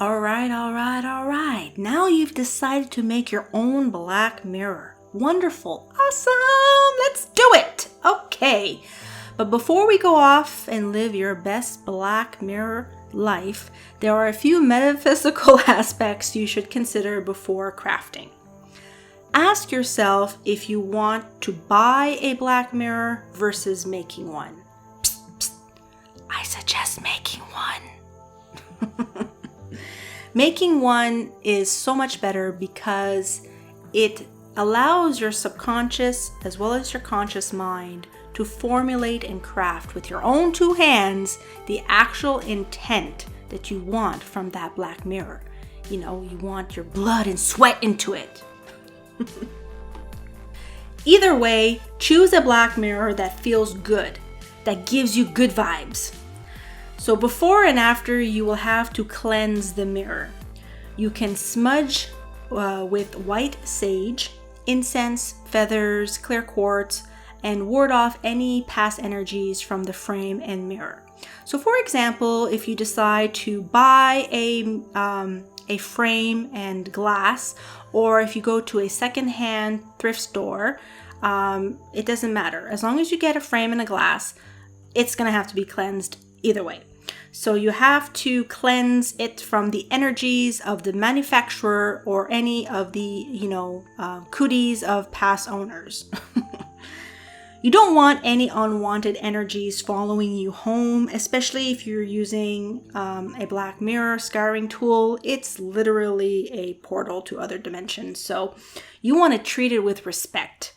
All right. Now you've decided to make your own black mirror. Wonderful. Awesome. Let's do it. Okay. But before we go off and live your best black mirror life, there are a few metaphysical aspects you should consider before crafting. Ask yourself if you want to buy a black mirror versus making one. Psst. I suggest making one. Making one is so much better because it allows your subconscious as well as your conscious mind to formulate and craft with your own two hands the actual intent that you want from that black mirror. You know, you want your blood and sweat into it. Either way, choose a black mirror that feels good, that gives you good vibes. So before and after, you will have to cleanse the mirror. You can smudge with white sage, incense, feathers, clear quartz, and ward off any past energies from the frame and mirror. So for example, if you decide to buy a frame and glass, or if you go to a secondhand thrift store, it doesn't matter. As long as you get a frame and a glass, it's gonna have to be cleansed either way. So you have to cleanse it from the energies of the manufacturer or any of the, cooties of past owners. You don't want any unwanted energies following you home, especially if you're using a black mirror scouring tool. It's literally a portal to other dimensions. So you want to treat it with respect.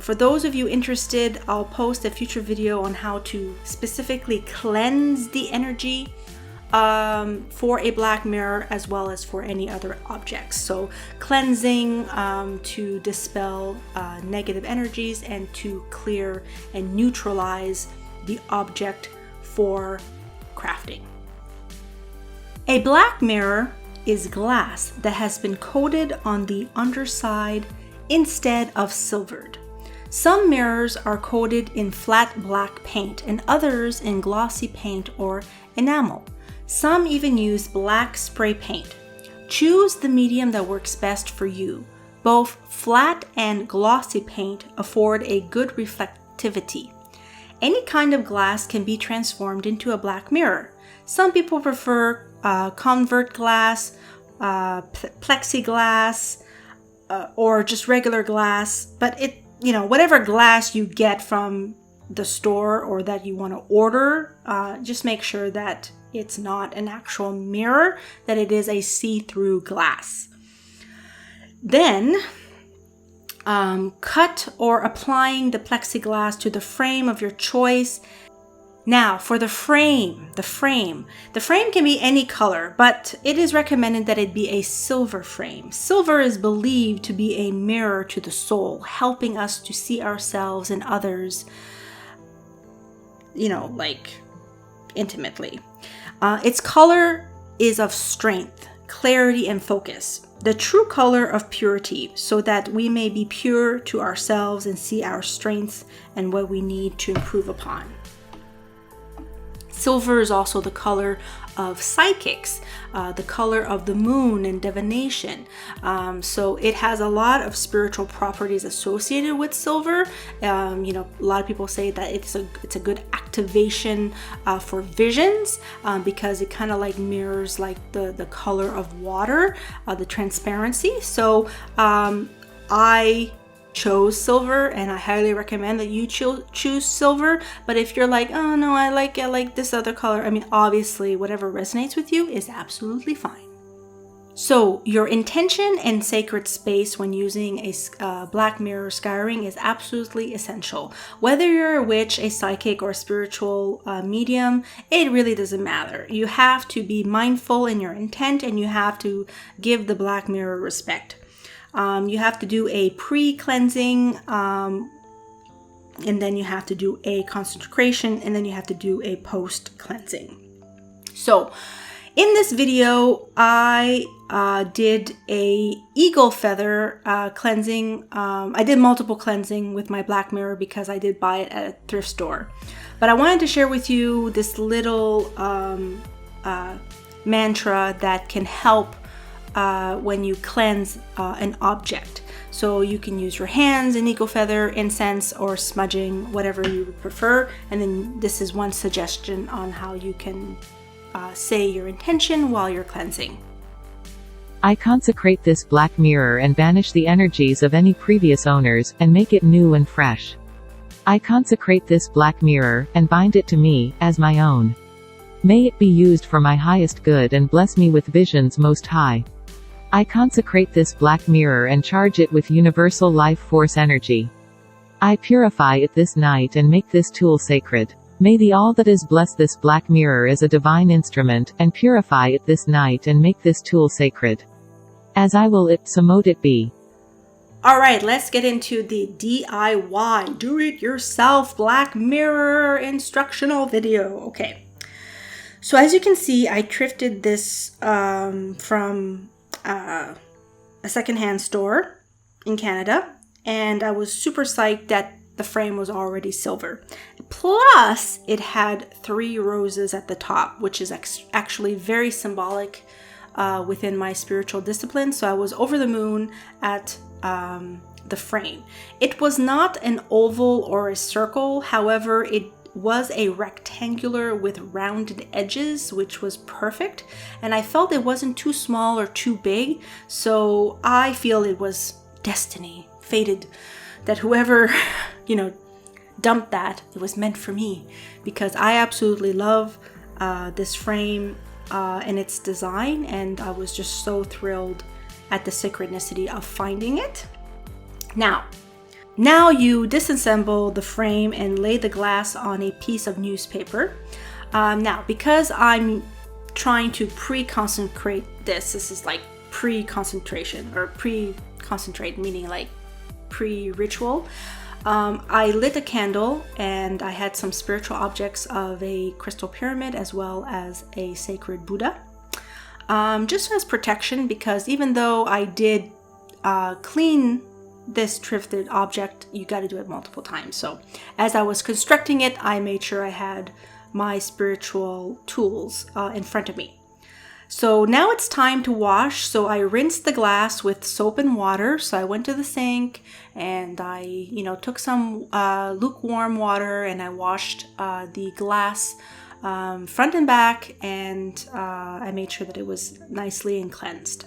For those of you interested, I'll post a future video on how to specifically cleanse the energy for a black mirror as well as for any other objects. So cleansing to dispel negative energies and to clear and neutralize the object for crafting. A black mirror is glass that has been coated on the underside instead of silvered. Some mirrors are coated in flat black paint and others in glossy paint or enamel. Some even use black spray paint. Choose the medium that works best for you. Both flat and glossy paint afford a good reflectivity. Any kind of glass can be transformed into a black mirror. Some people prefer convert glass, plexiglass, or just regular glass, but whatever glass you get from the store or that you want to order, just make sure that it's not an actual mirror, that it is a see-through glass. Then cut or applying the plexiglass to the frame of your choice. Now for the frame can be any color, but it is recommended that it be a silver frame. Silver is believed to be a mirror to the soul, helping us to see ourselves and others, intimately. Its color is of strength, clarity, and focus, the true color of purity, so that we may be pure to ourselves and see our strengths and what we need to improve upon. Silver is also the color of psychics, the color of the moon and divination. So it has a lot of spiritual properties associated with silver. A lot of people say that it's a good activation for visions because it kind of like mirrors like the color of water, the transparency. So I chose silver, and I highly recommend that you choose silver. But if you're like, oh no, I like this other color, obviously whatever resonates with you is absolutely fine. So your intention and sacred space when using a black mirror scouring is absolutely essential. Whether you're a witch, a psychic, or a spiritual medium, it really doesn't matter. You have to be mindful in your intent, and you have to give the black mirror respect. You have to do a pre-cleansing, and then you have to do a consecration, and then you have to do a post-cleansing. So in this video, I did a eagle feather cleansing. I did multiple cleansing with my black mirror because I did buy it at a thrift store. But I wanted to share with you this little mantra that can help when you cleanse an object. So you can use your hands, an eco feather, incense, or smudging, whatever you would prefer. And then this is one suggestion on how you can say your intention while you're cleansing. I consecrate this black mirror and banish the energies of any previous owners, and make it new and fresh. I consecrate this black mirror, and bind it to me, as my own. May it be used for my highest good and bless me with visions most high. I consecrate this black mirror and charge it with universal life force energy. I purify it this night and make this tool sacred. May the all that is bless this black mirror as a divine instrument, and purify it this night and make this tool sacred. As I will it, so mote it be. Alright, let's get into the DIY, do-it-yourself black mirror instructional video. Okay, so as you can see, I thrifted this from a secondhand store in Canada, and I was super psyched that the frame was already silver. Plus, it had 3 roses at the top, which is actually very symbolic within my spiritual discipline. So I was over the moon at the frame. It was not an oval or a circle. However, it was a rectangular with rounded edges, which was perfect. And I felt it wasn't too small or too big. So I feel it was destiny, fated, that whoever, dumped that, it was meant for me, because I absolutely love this frame and its design, and I was just so thrilled at the synchronicity of finding it. Now you disassemble the frame and lay the glass on a piece of newspaper. Now, because I'm trying to pre-consecrate this is like pre-concentration, or pre-concentrate meaning like pre-ritual. I lit a candle, and I had some spiritual objects of a crystal pyramid as well as a sacred Buddha, just as protection, because even though I did clean this thrifted object, you got to do it multiple times. So as I was constructing it, I made sure I had my spiritual tools in front of me. So now it's time to wash. So I rinsed the glass with soap and water. So I went to the sink and I, took some lukewarm water, and I washed the glass front and back, and I made sure that it was nicely and cleansed.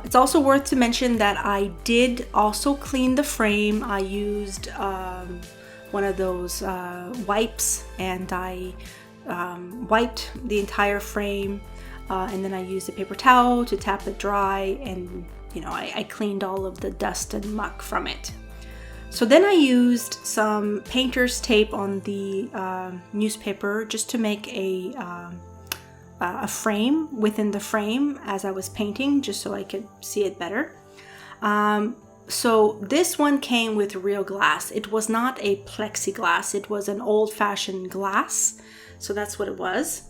It's also worth to mention that I did also clean the frame. I used one of those wipes, and I wiped the entire frame, and then I used a paper towel to tap it dry, and I cleaned all of the dust and muck from it. So then I used some painter's tape on the newspaper just to make a frame within the frame as I was painting, just so I could see it better. So this one came with real glass. It was not a plexiglass, it was an old-fashioned glass. So that's what it was.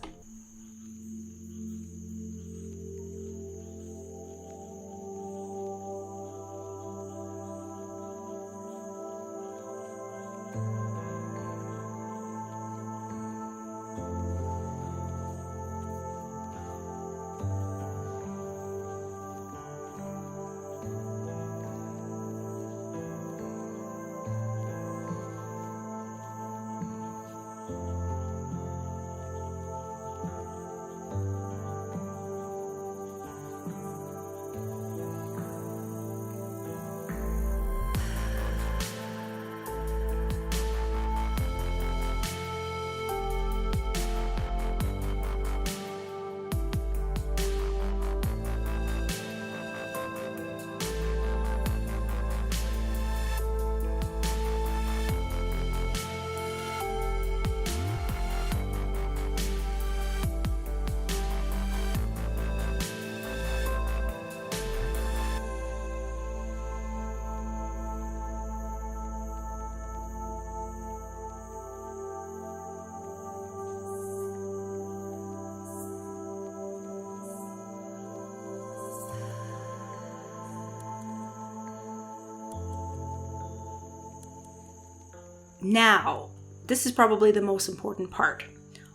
Now, this is probably the most important part.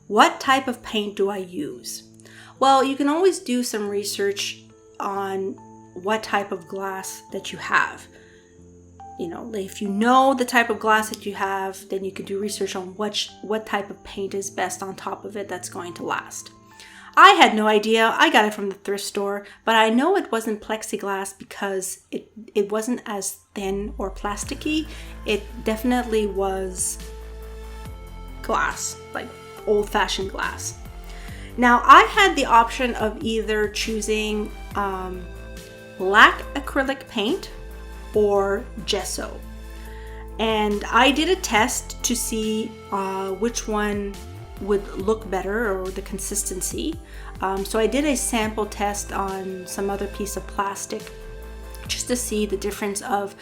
What type of paint do I use? Well, you can always do some research on what type of glass that you have. If you know the type of glass that you have, then you can do research on what type of paint is best on top of it that's going to last. I had no idea. I got it from the thrift store, but I know it wasn't plexiglass because it wasn't as thin or plasticky. It definitely was glass, like old-fashioned glass. Now, I had the option of either choosing black acrylic paint or gesso. And I did a test to see which one would look better, or the consistency. So I did a sample test on some other piece of plastic just to see the difference of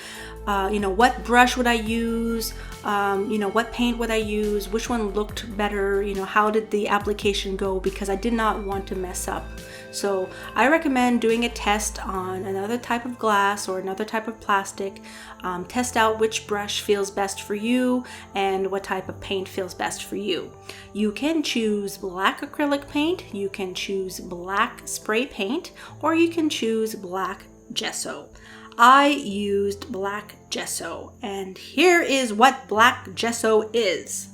what brush would I use, what paint would I use, which one looked better, how did the application go, because I did not want to mess up. So I recommend doing a test on another type of glass or another type of plastic. Test out which brush feels best for you and what type of paint feels best for you. You can choose black acrylic paint, you can choose black spray paint, or you can choose black gesso. I used black gesso, and here is what black gesso is.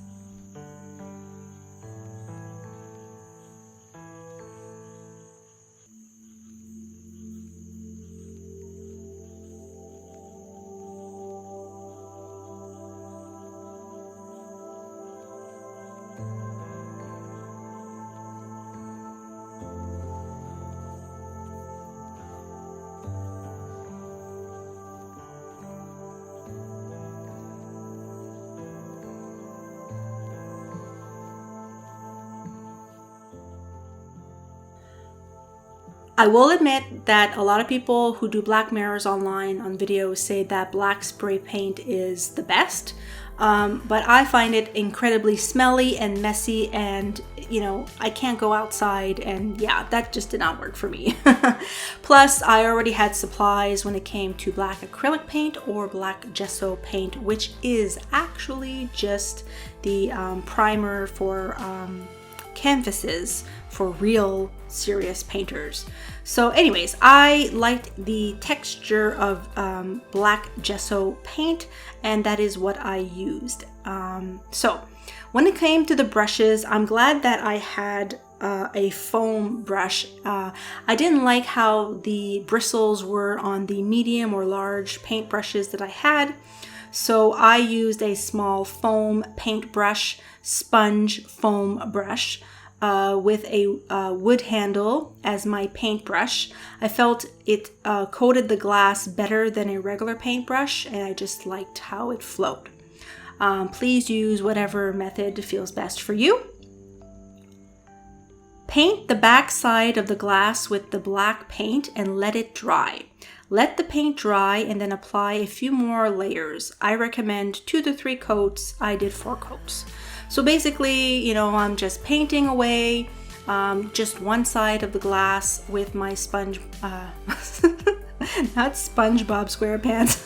I will admit that a lot of people who do black mirrors online on videos say that black spray paint is the best, but I find it incredibly smelly and messy, and I can't go outside, and yeah, that just did not work for me. Plus, I already had supplies when it came to black acrylic paint or black gesso paint, which is actually just the primer for canvases for real serious painters. So anyways, I liked the texture of black gesso paint, and that is what I used. So when it came to the brushes, I'm glad that I had a foam brush. I didn't like how the bristles were on the medium or large paint brushes that I had, so I used a small foam paintbrush, sponge foam brush, with a wood handle as my paintbrush. I felt it coated the glass better than a regular paintbrush, and I just liked how it flowed. Please use whatever method feels best for you. Paint the back side of the glass with the black paint and let it dry. Let the paint dry and then apply a few more layers. I recommend 2 to 3 coats. I did 4 coats. So basically, you know, I'm just painting away just one side of the glass with my sponge, not SpongeBob SquarePants.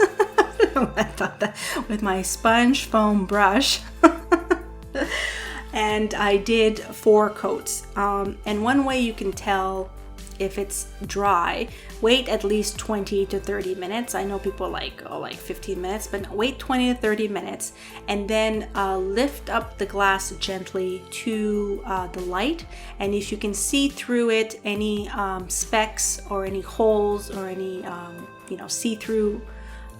I thought that, with my sponge foam brush. And I did 4 coats. And one way you can tell if it's dry, wait at least 20 to 30 minutes. I know people like 15 minutes, but no, wait 20 to 30 minutes, and then lift up the glass gently to the light. And if you can see through it any specks or any holes or any see-through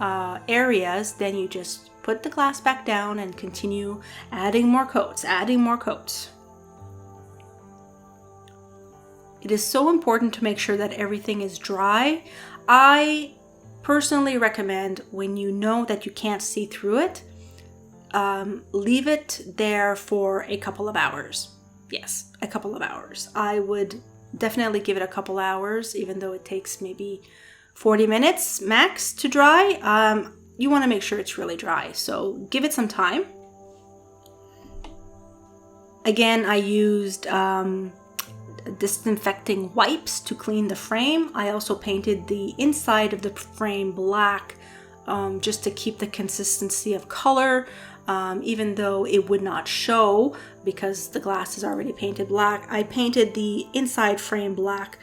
areas, then you just put the glass back down and continue adding more coats. It is so important to make sure that everything is dry. I personally recommend, when you know that you can't see through it, leave it there for a couple of hours. Yes, a couple of hours. I would definitely give it a couple hours, even though it takes maybe 40 minutes max to dry. You want to make sure it's really dry, so give it some time. Again, I used disinfecting wipes to clean the frame. I also painted the inside of the frame black, just to keep the consistency of color, even though it would not show because the glass is already painted black. I painted the inside frame black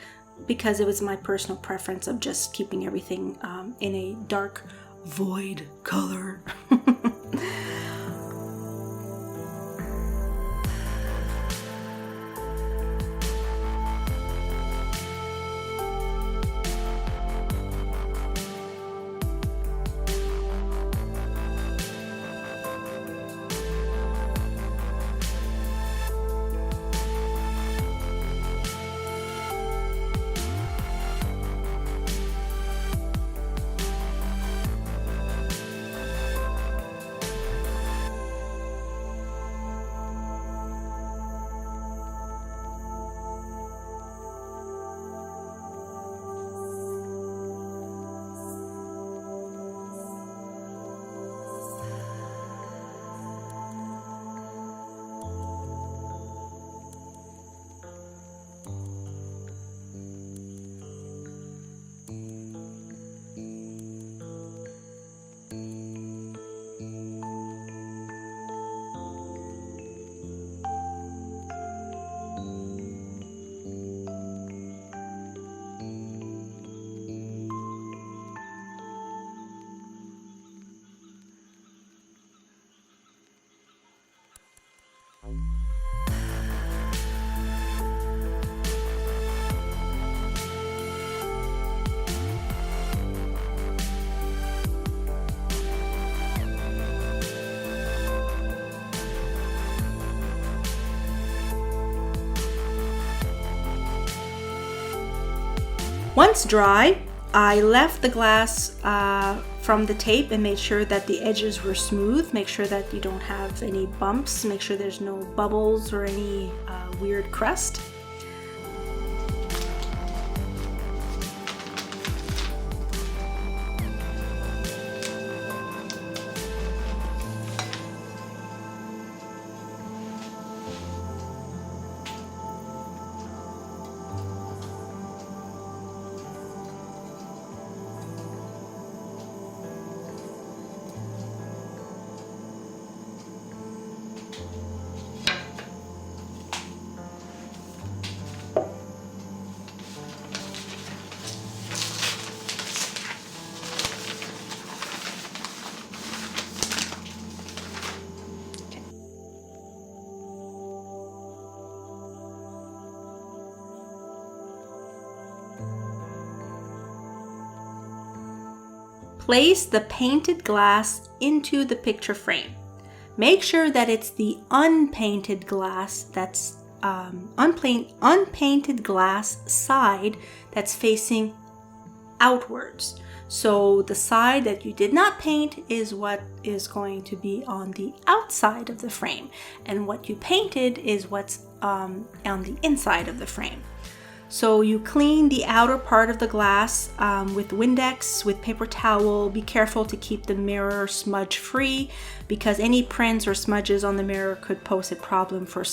because it was my personal preference of just keeping everything in a dark void color. Once dry, I left the glass from the tape and made sure that the edges were smooth. Make sure that you don't have any bumps. Make sure there's no bubbles or any weird crust. Place the painted glass into the picture frame. Make sure that it's the unpainted glass that's unpainted glass side that's facing outwards. So the side that you did not paint is what is going to be on the outside of the frame, and what you painted is what's on the inside of the frame. So you clean the outer part of the glass with Windex, with paper towel. Be careful to keep the mirror smudge free, because any prints or smudges on the mirror could pose a problem for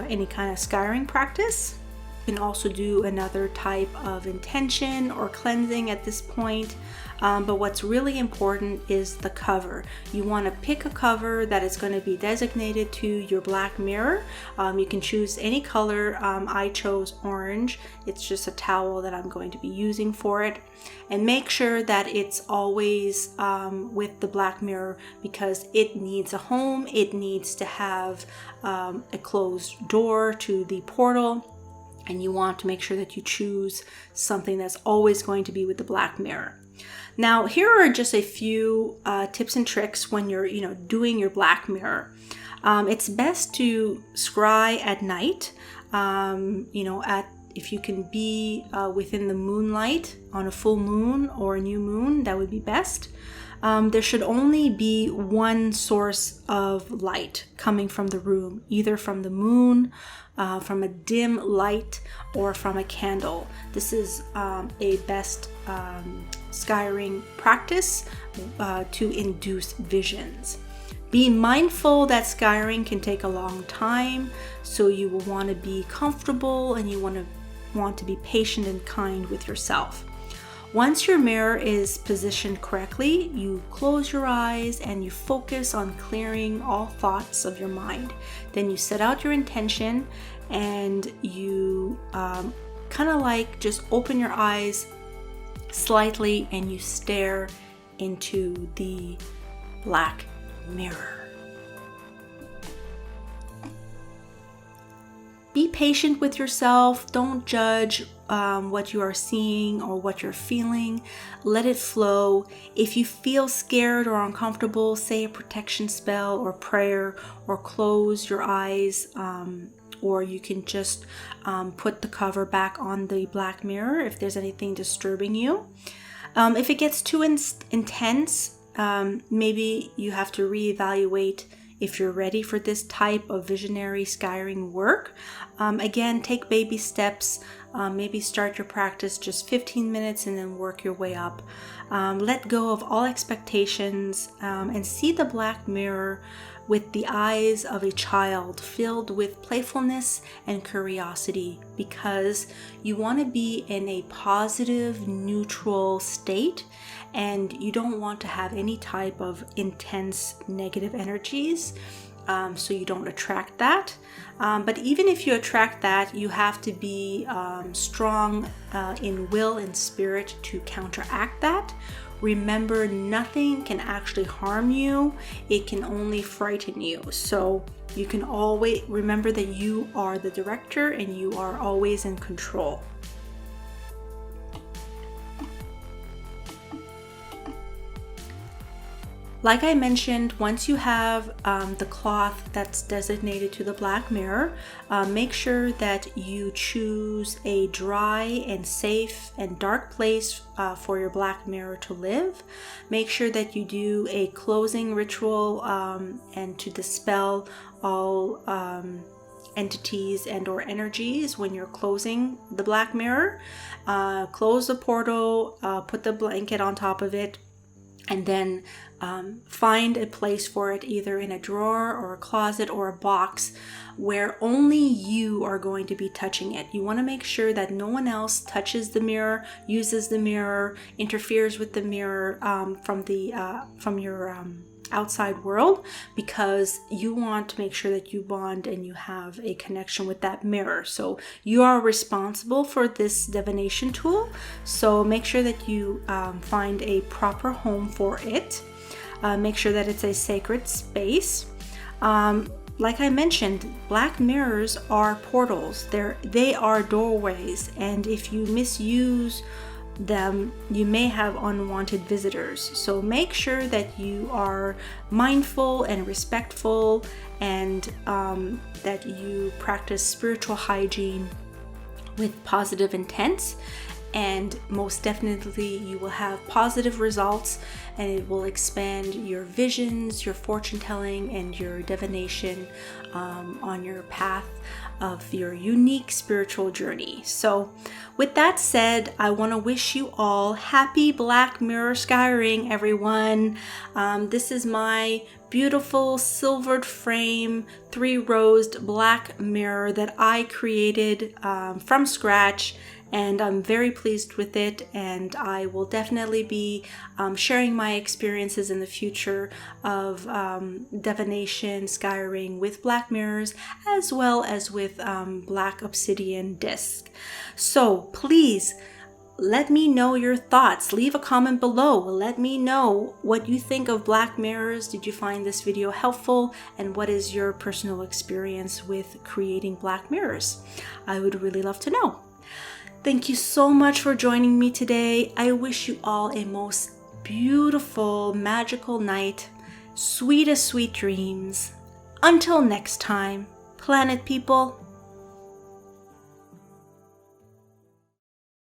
any kind of scouring practice. You can also do another type of intention or cleansing at this point. But what's really important is the cover. You want to pick a cover that is going to be designated to your black mirror. You can choose any color. I chose orange. It's just a towel that I'm going to be using for it. And make sure that it's always with the black mirror, because it needs a home. It needs to have a closed door to the portal. And you want to make sure that you choose something that's always going to be with the black mirror. Now, here are just a few tips and tricks when you're, doing your black mirror. It's best to scry at night. If you can be within the moonlight on a full moon or a new moon, that would be best. There should only be one source of light coming from the room, either from the moon, from a dim light, or from a candle. This is a best scrying practice to induce visions. Be mindful that scrying can take a long time, so you will want to be comfortable and you want to be patient and kind with yourself. Once your mirror is positioned correctly, you close your eyes and you focus on clearing all thoughts of your mind. Then you set out your intention and you kind of like just open your eyes slightly and you stare into the black mirror. Be patient with yourself. Don't judge what you are seeing or what you're feeling. Let it flow. If you feel scared or uncomfortable, say a protection spell or prayer, or close your eyes, or you can just put the cover back on the black mirror if there's anything disturbing you. If it gets too intense, maybe you have to reevaluate if you're ready for this type of visionary scrying work. Again, take baby steps. Maybe start your practice just 15 minutes and then work your way up. Let go of all expectations and see the black mirror with the eyes of a child filled with playfulness and curiosity, because you want to be in a positive, neutral state, and you don't want to have any type of intense negative energies, so you don't attract that. But even if you attract that, you have to be strong in will and spirit to counteract that. Remember, nothing can actually harm you. It can only frighten you. So you can always remember that you are the director and you are always in control. Like I mentioned, once you have the cloth that's designated to the black mirror, make sure that you choose a dry and safe and dark place for your black mirror to live. Make sure that you do a closing ritual and to dispel all entities and or energies when you're closing the black mirror. Close the portal, put the blanket on top of it, and then find a place for it, either in a drawer or a closet or a box where only you are going to be touching it. You want to make sure that no one else touches the mirror, uses the mirror, interferes with the mirror from your outside world, because you want to make sure that you bond and you have a connection with that mirror. So you are responsible for this divination tool, so make sure that you find a proper home for it. Make sure that it's a sacred space. Like I mentioned, black mirrors are portals. They are doorways, and if you misuse them, you may have unwanted visitors. So make sure that you are mindful and respectful, and that you practice spiritual hygiene with positive intents. And most definitely you will have positive results, and it will expand your visions, your fortune telling, and your divination on your path of your unique spiritual journey. So with that said, I want to wish you all happy Black Mirror scrying, everyone. This is my beautiful silvered frame 3-rosed black mirror that I created from scratch, and I'm very pleased with it, and I will definitely be sharing my experiences in the future of divination, scrying with black mirrors, as well as with black obsidian disc. So please let me know your thoughts. Leave a comment below. Let me know what you think of black mirrors. Did you find this video helpful? And what is your personal experience with creating black mirrors? I would really love to know. Thank you so much for joining me today. I wish you all a most beautiful, magical night. Sweetest sweet dreams. Until next time, planet people.